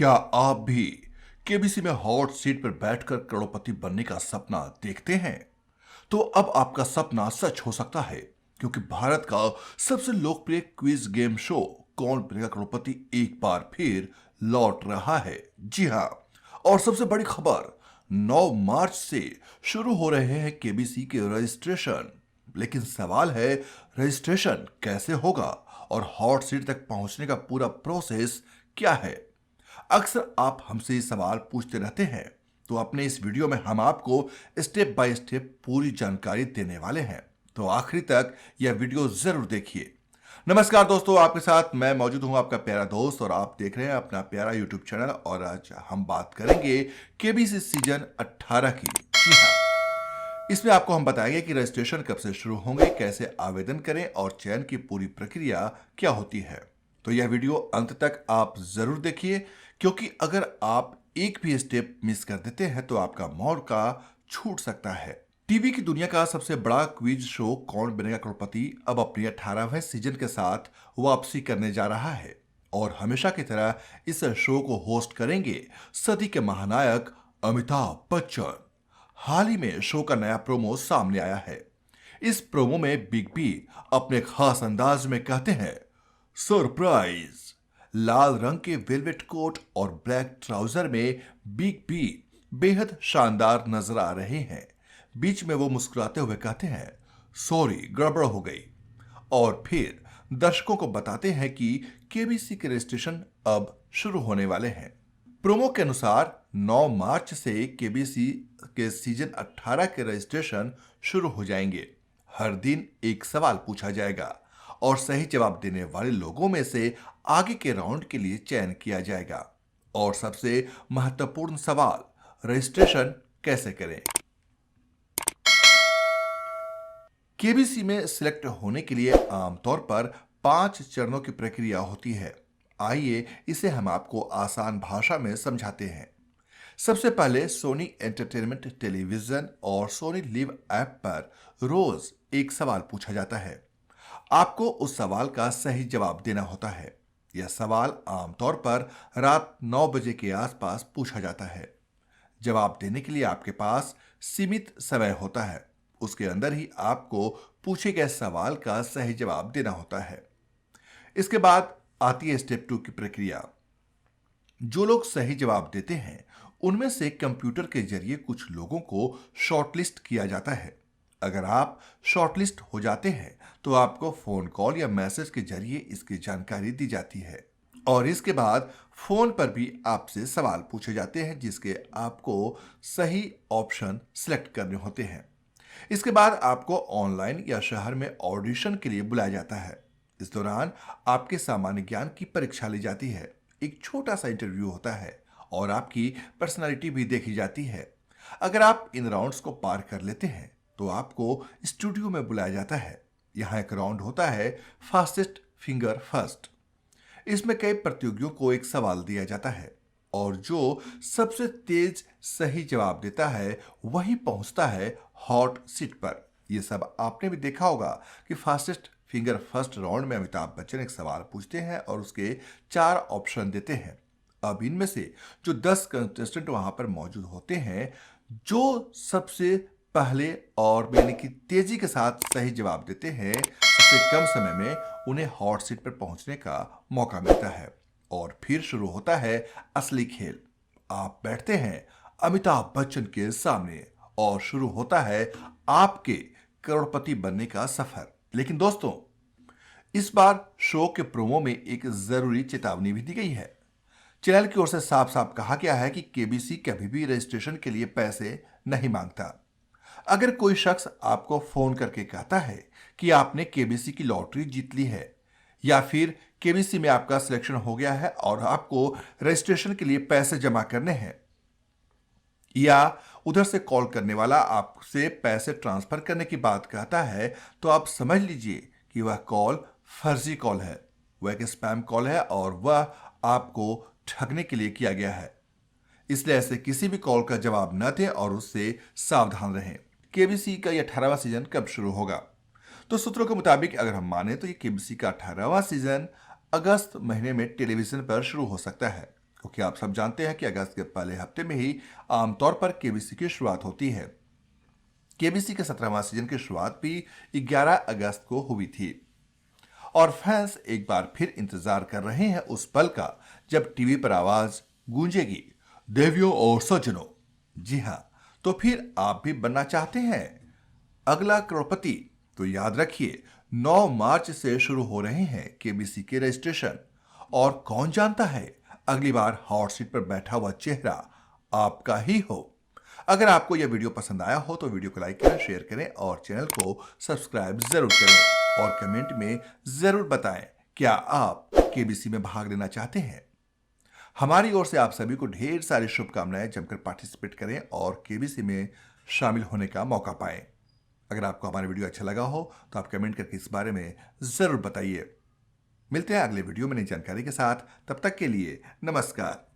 क्या आप भी केबीसी में हॉट सीट पर बैठकर करोड़पति बनने का सपना देखते हैं? तो अब आपका सपना सच हो सकता है, क्योंकि भारत का सबसे लोकप्रिय क्विज गेम शो कौन बनेगा करोड़पति एक बार फिर लौट रहा है। जी हाँ, और सबसे बड़ी खबर, 9 मार्च से शुरू हो रहे हैं केबीसी के रजिस्ट्रेशन। लेकिन सवाल है, रजिस्ट्रेशन कैसे होगा और हॉट सीट तक पहुंचने का पूरा प्रोसेस क्या है? अक्सर आप हमसे ये सवाल पूछते रहते हैं, तो अपने इस वीडियो में हम आपको स्टेप बाय स्टेप पूरी जानकारी देने वाले हैं। तो आखिरी तक यह वीडियो जरूर देखिए। नमस्कार दोस्तों, आपके साथ मैं मौजूद हूं, आपका प्यारा दोस्त, और आप देख रहे हैं अपना प्यारा यूट्यूब चैनल। और आज हम बात करेंगे केबीसी सीजन 18 की। जी हाँ, इसमें आपको हम बताएंगे कि रजिस्ट्रेशन कब से शुरू होंगे, कैसे आवेदन करें और चयन की पूरी प्रक्रिया क्या होती है। तो यह वीडियो अंत तक आप जरूर देखिए, क्योंकि अगर आप एक भी स्टेप मिस कर देते हैं तो आपका मौका छूट सकता है। टीवी की दुनिया का सबसे बड़ा क्विज शो कौन बनेगा करोड़पति अब अपने 18वें सीजन के साथ वापसी करने जा रहा है। और हमेशा की तरह इस शो को होस्ट करेंगे सदी के महानायक अमिताभ बच्चन। हाल ही में शो का नया प्रोमो सामने आया है। इस प्रोमो में बिग बी अपने खास अंदाज में कहते हैं, सरप्राइज। लाल रंग के वेलवेट कोट और ब्लैक ट्राउजर में बिग बी बेहद शानदार नजर आ रहे हैं। बीच में वो मुस्कुराते हुए कहते हैं, सॉरी गड़बड़ हो गई। और फिर दर्शकों को बताते हैं कि केबीसी के रजिस्ट्रेशन अब शुरू होने वाले हैं। प्रोमो के अनुसार 9 मार्च से केबीसी के सीजन 18 के रजिस्ट्रेशन शुरू हो जाएंगे। हर दिन एक सवाल पूछा जाएगा और सही जवाब देने वाले लोगों में से आगे के राउंड के लिए चयन किया जाएगा। और सबसे महत्वपूर्ण सवाल, रजिस्ट्रेशन कैसे करें? केबीसी में सिलेक्ट होने के लिए आमतौर पर 5 चरणों की प्रक्रिया होती है। आइए इसे हम आपको आसान भाषा में समझाते हैं। सबसे पहले सोनी एंटरटेनमेंट टेलीविजन और सोनी लिव ऐप पर रोज एक सवाल पूछा जाता है। आपको उस सवाल का सही जवाब देना होता है। यह सवाल आमतौर पर रात 9 बजे के आसपास पूछा जाता है। जवाब देने के लिए आपके पास सीमित समय होता है। उसके अंदर ही आपको पूछे गए सवाल का सही जवाब देना होता है। इसके बाद आती है स्टेप 2 की प्रक्रिया। जो लोग सही जवाब देते हैं उनमें से कंप्यूटर के जरिए कुछ लोगों को शॉर्टलिस्ट किया जाता है। अगर आप शॉर्टलिस्ट हो जाते हैं तो आपको फोन कॉल या मैसेज के जरिए इसकी जानकारी दी जाती है। और इसके बाद फोन पर भी आपसे सवाल पूछे जाते हैं, जिसके आपको सही ऑप्शन सिलेक्ट करने होते हैं। इसके बाद आपको ऑनलाइन या शहर में ऑडिशन के लिए बुलाया जाता है। इस दौरान आपके सामान्य ज्ञान की परीक्षा ली जाती है। एक छोटा सा इंटरव्यू होता है और आपकी पर्सनालिटी भी देखी जाती है। अगर आप इन राउंड्स को पार कर लेते हैं तो आपको स्टूडियो में बुलाया जाता है। यहाँ एक राउंड होता है फास्टेस्ट फिंगर फर्स्ट। इसमें कई प्रतियोगियों को एक सवाल दिया जाता है और जो सबसे तेज सही जवाब देता है वही पहुंचता है हॉट सीट पर। यह सब आपने भी देखा होगा कि फास्टेस्ट फिंगर फर्स्ट राउंड में अमिताभ बच्चन एक सवाल पूछते हैं और उसके 4 ऑप्शन देते हैं। अब इनमें से जो 10 कंटेस्टेंट वहां पर मौजूद होते हैं, जो सबसे पहले और यानी कि तेजी के साथ सही जवाब देते हैं, सबसे कम समय में उन्हें हॉट सीट पर पहुंचने का मौका मिलता है। और फिर शुरू होता है असली खेल। आप बैठते हैं अमिताभ बच्चन के सामने और शुरू होता है आपके करोड़पति बनने का सफर। लेकिन दोस्तों, इस बार शो के प्रोमो में एक जरूरी चेतावनी भी दी गई है। चैनल की ओर से साफ साफ कहा गया है कि केबीसी कभी भी रजिस्ट्रेशन के लिए पैसे नहीं मांगता। अगर कोई शख्स आपको फोन करके कहता है कि आपने केबीसी की लॉटरी जीत ली है या फिर केबीसी में आपका सिलेक्शन हो गया है और आपको रजिस्ट्रेशन के लिए पैसे जमा करने हैं, या उधर से कॉल करने वाला आपसे पैसे ट्रांसफर करने की बात कहता है, तो आप समझ लीजिए कि वह कॉल फर्जी कॉल है, वह एक स्पैम कॉल है और वह आपको ठगने के लिए किया गया है। इसलिए ऐसे किसी भी कॉल का जवाब न दें और उससे सावधान रहें। केबीसी का यह 18वां सीजन कब शुरू होगा? तो सूत्रों के मुताबिक अगर हम माने तो ये केबीसी का 18वां सीजन अगस्त महीने में टेलीविजन पर शुरू हो सकता है। क्योंकि आप सब जानते हैं कि अगस्त के पहले हफ्ते में ही आमतौर पर केबीसी की शुरुआत होती है। केबीसी के 17वां सीजन की शुरुआत भी 11 अगस्त को हुई थी और फैंस एक बार फिर इंतजार कर रहे हैं उस पल का जब टीवी पर आवाज गूंजेगी, देवियों और सज्जनों। जी हां, तो फिर आप भी बनना चाहते हैं अगला करोड़पति? तो याद रखिए, 9 मार्च से शुरू हो रहे हैं केबीसी के रजिस्ट्रेशन। और कौन जानता है, अगली बार हॉट सीट पर बैठा हुआ चेहरा आपका ही हो। अगर आपको यह वीडियो पसंद आया हो तो वीडियो को लाइक करें, शेयर करें और चैनल को सब्सक्राइब जरूर करें और कमेंट में जरूर बताएं क्या आप केबीसी में भाग लेना चाहते हैं। हमारी ओर से आप सभी को ढेर सारी शुभकामनाएं। जमकर पार्टिसिपेट करें और केबीसी में शामिल होने का मौका पाएं। अगर आपको हमारा वीडियो अच्छा लगा हो तो आप कमेंट करके इस बारे में जरूर बताइए। मिलते हैं अगले वीडियो में नई जानकारी के साथ। तब तक के लिए नमस्कार।